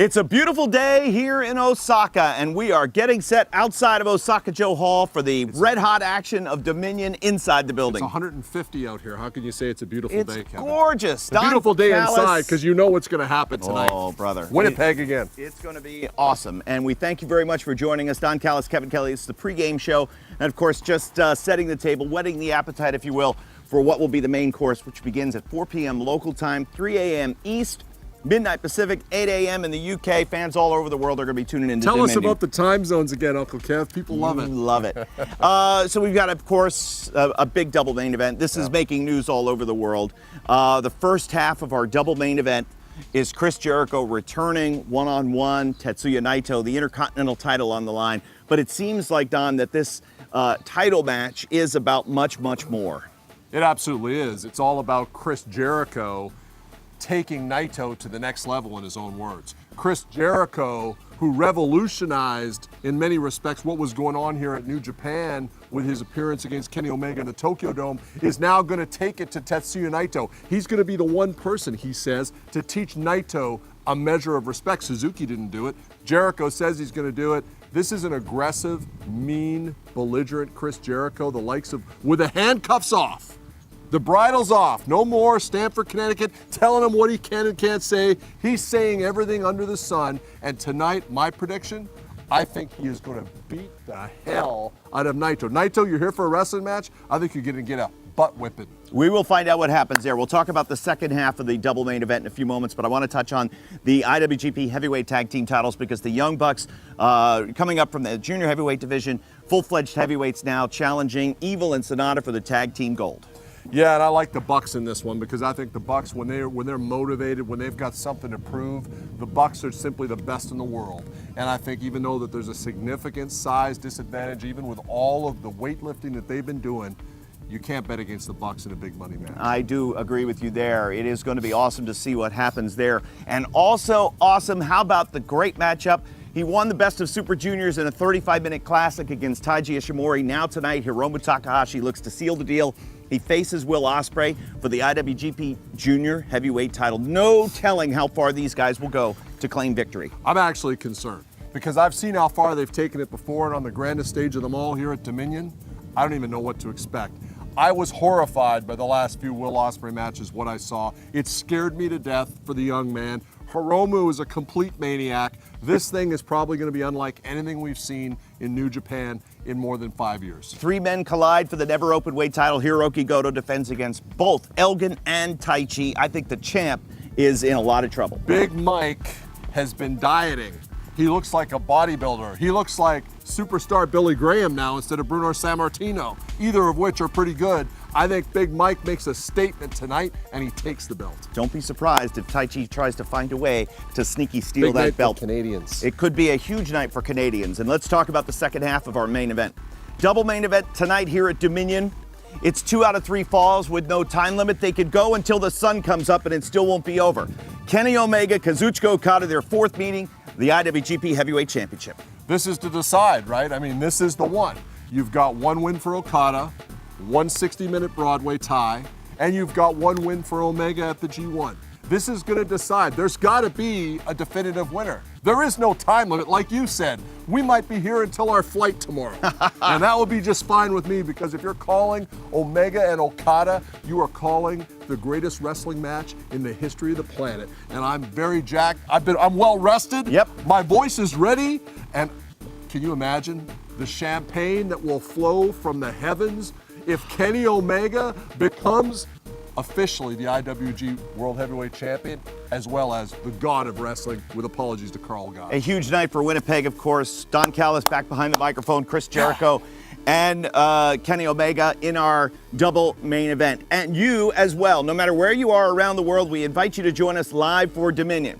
It's a beautiful day here in Osaka, and we are getting set outside of Osaka-jo Hall for the red-hot action of Dominion inside the building. It's 150 out here. How can you say it's a beautiful day, Kevin? It's gorgeous. A beautiful day inside because you know what's going to happen tonight. Oh, brother. Winnipeg again. It's going to be awesome, and we thank you very much for joining us. Don Callis, Kevin Kelly. It's the pregame show, and of course, just setting the table, whetting the appetite, if you will, for what will be the main course, which begins at 4 p.m. local time, 3 a.m. East, midnight Pacific, 8 a.m. in the UK. Fans all over the world are going to be tuning in to Tell us Dominion. about the time zones again, Uncle Kev. People love it. Love it. So we've got, of course, a big double main event. This is making news all over the world. The first half of our double main event is Chris Jericho returning one-on-one Tetsuya Naito, the Intercontinental title on the line. But it seems like, Don, that this title match is about much, much more. It absolutely is. It's all about Chris Jericho taking Naito to the next level, in his own words. Chris Jericho, who revolutionized in many respects what was going on here at New Japan with his appearance against Kenny Omega in the Tokyo Dome, is now going to take it to Tetsuya Naito. He's going to be the one person, he says, to teach Naito a measure of respect. Suzuki didn't do it. Jericho says he's going to do it. This is an aggressive, mean, belligerent Chris Jericho, the likes of, with the handcuffs off. The bridle's off. No more Stamford, Connecticut, telling him what he can and can't say. He's saying everything under the sun. And tonight, my prediction, I think he is going to beat the hell out of Naito. Naito, you're here for a wrestling match? I think you're going to get a butt whipping. We will find out what happens there. We'll talk about the second half of the double main event in a few moments, but I want to touch on the IWGP Heavyweight Tag Team titles because the Young Bucks, coming up from the junior heavyweight division, full-fledged heavyweights now, challenging Evil and Sonata for the tag team gold. Yeah, and I like the Bucks in this one because I think the Bucks, when they're motivated, when they've got something to prove, the Bucks are simply the best in the world. And I think even though that there's a significant size disadvantage, even with all of the weightlifting that they've been doing, you can't bet against the Bucks in a big money match. I do agree with you there. It is going to be awesome to see what happens there. And also awesome, how about the great matchup? He won the Best of Super Juniors in a 35-minute classic against Taiji Ishimori. Now tonight, Hiromu Takahashi looks to seal the deal. He faces Will Ospreay for the IWGP Junior Heavyweight title. No telling how far these guys will go to claim victory. I'm actually concerned because I've seen how far they've taken it before, and on the grandest stage of them all here at Dominion, I don't even know what to expect. I was horrified by the last few Will Ospreay matches, what I saw. It scared me to death for the young man. Hiromu is a complete maniac. This thing is probably going to be unlike anything we've seen in New Japan in more than 5 years. Three men collide for the never openweight title. Hiroki Goto defends against both Elgin and Taichi. I think the champ is in a lot of trouble. Big Mike has been dieting. He looks like a bodybuilder. He looks like superstar Billy Graham now instead of Bruno Sammartino, either of which are pretty good. I think Big Mike makes a statement tonight and he takes the belt. Don't be surprised if Taichi tries to find a way to sneaky steal Big that night belt. for Canadians. It could be a huge night for Canadians. And let's talk about the second half of our main event. Double main event tonight here at Dominion. It's 2 out of 3 falls with no time limit. They could go until the sun comes up and it still won't be over. Kenny Omega, Kazuchika Okada, their fourth meeting, the IWGP Heavyweight Championship. This is to decide, right? I mean, this is the one. You've got one win for Okada, one 60-minute Broadway tie, and you've got one win for Omega at the G1. This is going to decide. There's got to be a definitive winner. There is no time limit, like you said. We might be here until our flight tomorrow. And that would be just fine with me because if you're calling Omega and Okada, you are calling the greatest wrestling match in the history of the planet. And I'm very jacked. I'm well rested. Yep. My voice is ready. And can you imagine the champagne that will flow from the heavens if Kenny Omega becomes officially the IWG World Heavyweight Champion, as well as the god of wrestling, with apologies to Carl Guy. A huge night for Winnipeg, of course. Don Callis back behind the microphone, Chris Jericho and Kenny Omega in our double main event. And you as well, no matter where you are around the world, we invite you to join us live for Dominion.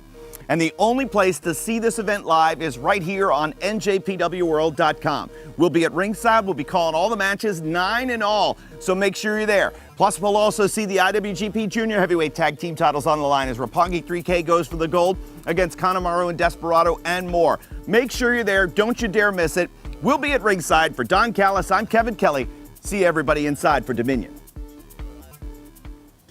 And the only place to see this event live is right here on NJPWworld.com. We'll be at ringside. We'll be calling all the matches, 9 in all. So make sure you're there. Plus, we'll also see the IWGP Junior Heavyweight Tag Team titles on the line as Roppongi 3K goes for the gold against Kanemaru and Desperado and more. Make sure you're there. Don't you dare miss it. We'll be at ringside. For Don Callis, I'm Kevin Kelly. See everybody inside for Dominion.